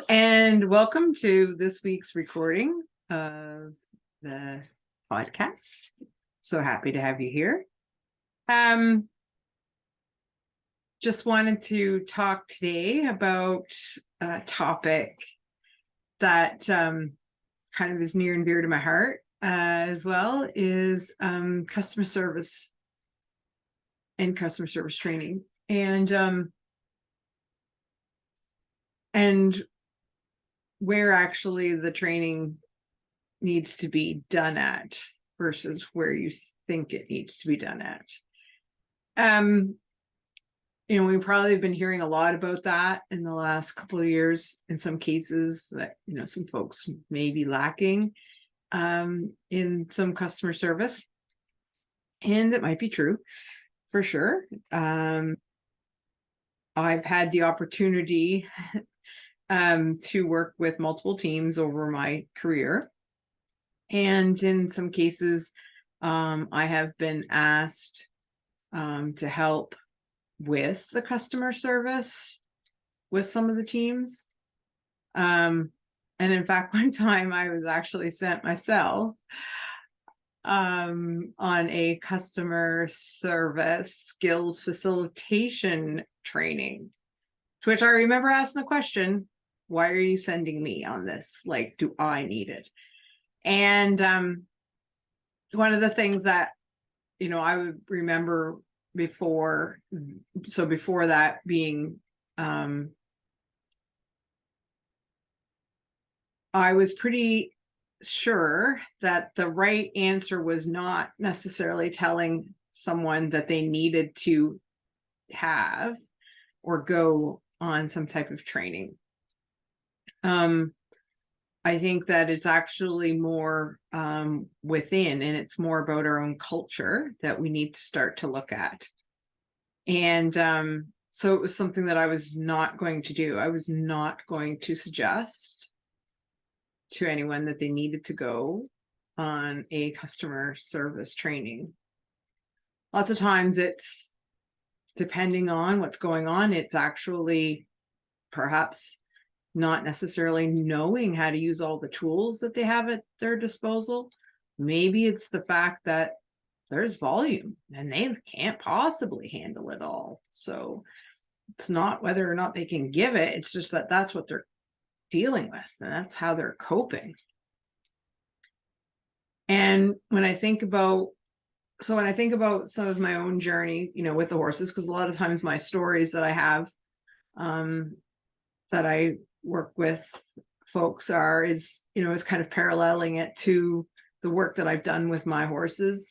and welcome to this week's recording of the podcast. So happy to have you here. Just wanted to talk today about a topic that kind of is near and dear to my heart as well, is customer service and customer service training. And where actually the training needs to be done at versus where you think it needs to be done at. We've probably been hearing a lot about that in the last couple of years. In some cases that, some folks may be lacking in some customer service. And it might be true for sure. I've had the opportunity to work with multiple teams over my career. And in some cases, I have been asked to help with the customer service with some of the teams. And in fact, one time I was actually sent myself on a customer service skills facilitation training, to which I remember asking the question, why are you sending me on this? Like, do I need it? And one of the things that, I would remember before that being, I was pretty sure that the right answer was not necessarily telling someone that they needed to have or go on some type of training. I think that it's actually more within, and it's more about our own culture that we need to start to look at. And so it was something that I was not going to do. I was not going to suggest to anyone that they needed to go on a customer service training. Lots of times it's, depending on what's going on, it's actually perhaps not necessarily knowing how to use all the tools that they have at their disposal. Maybe it's the fact that there's volume and they can't possibly handle it all. So it's not whether or not they can give it, it's just that that's what they're dealing with and that's how they're coping. And when I think about some of my own journey, with the horses, because a lot of times my stories that I have that I work with folks is kind of paralleling it to the work that I've done with my horses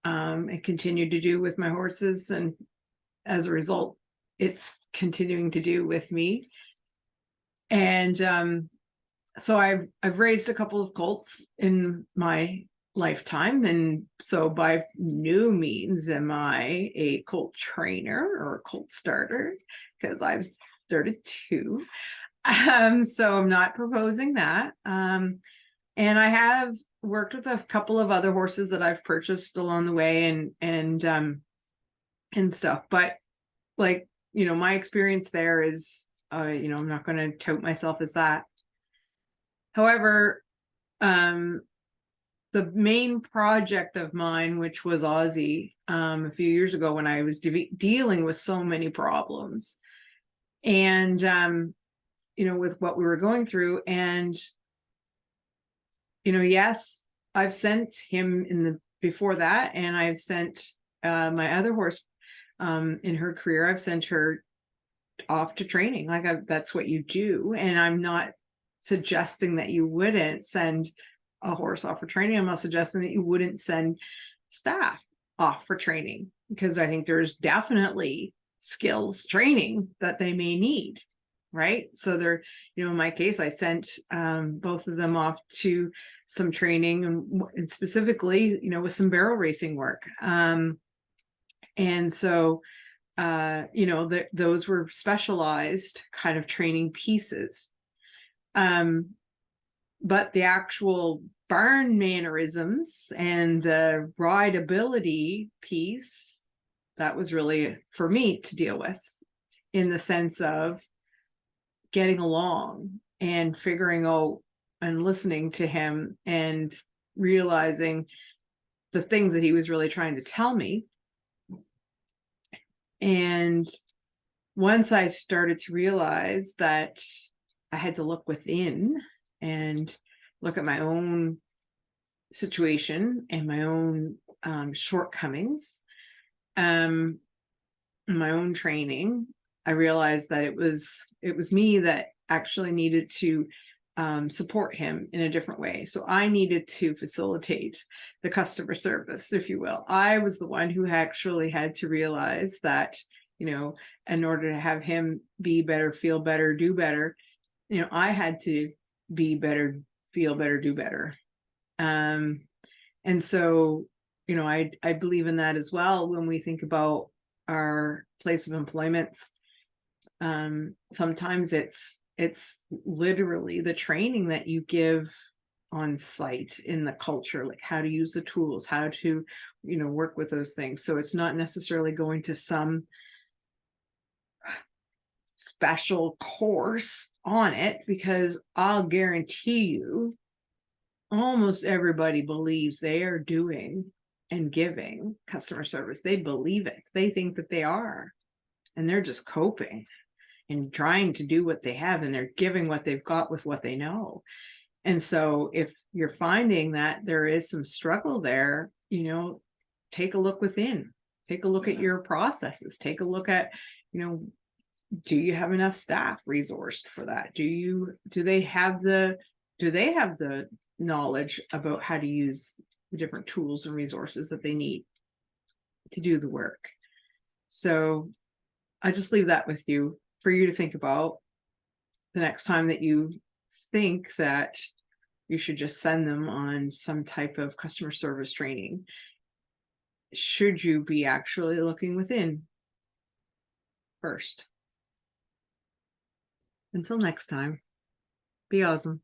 and continue to do with my horses. And as a result, it's continuing to do with me. And so I've raised a couple of colts in my lifetime. And so by no means am I a colt trainer or a colt starter, because I've started two. So I'm not proposing that. And I have worked with a couple of other horses that I've purchased along the way and stuff. But my experience there is, I'm not going to tout myself as that. However, the main project of mine, which was Aussie, a few years ago when I was dealing with so many problems and, with what we were going through. And, yes, I've sent him before that. And I've sent my other horse in her career, I've sent her off to training. That's what you do. And I'm not suggesting that you wouldn't send a horse off for training. I'm not suggesting that you wouldn't send staff off for training, because I think there's definitely skills training that they may need. Right. So they're, in my case, I sent both of them off to some training and specifically, with some barrel racing work. And so, those were specialized kind of training pieces. But the actual barn mannerisms and the rideability piece, that was really for me to deal with, in the sense of getting along and figuring out and listening to him and realizing the things that he was really trying to tell me. And once I started to realize that I had to look within and look at my own situation and my own shortcomings, my own training, I realized that it was me that actually needed to support him in a different way. So I needed to facilitate the customer service, if you will. I was the one who actually had to realize that, in order to have him be better, feel better, do better, I had to be better, feel better, do better. And so, I believe in that as well when we think about our place of employments. Sometimes it's literally the training that you give on site in the culture, like how to use the tools, how to, work with those things. So it's not necessarily going to some special course on it, because I'll guarantee you almost everybody believes they are doing and giving customer service. They believe it. They think that they are, and they're just coping and trying to do what they have, and they're giving what they've got with what they know. And so if you're finding that there is some struggle there, take a look within, take a look at your processes, take a look at, do you have enough staff resourced for that? Do they have the knowledge about how to use the different tools and resources that they need to do the work? So I just leave that with you for you to think about the next time that you think that you should just send them on some type of customer service training. Should you be actually looking within first? Until next time, be awesome.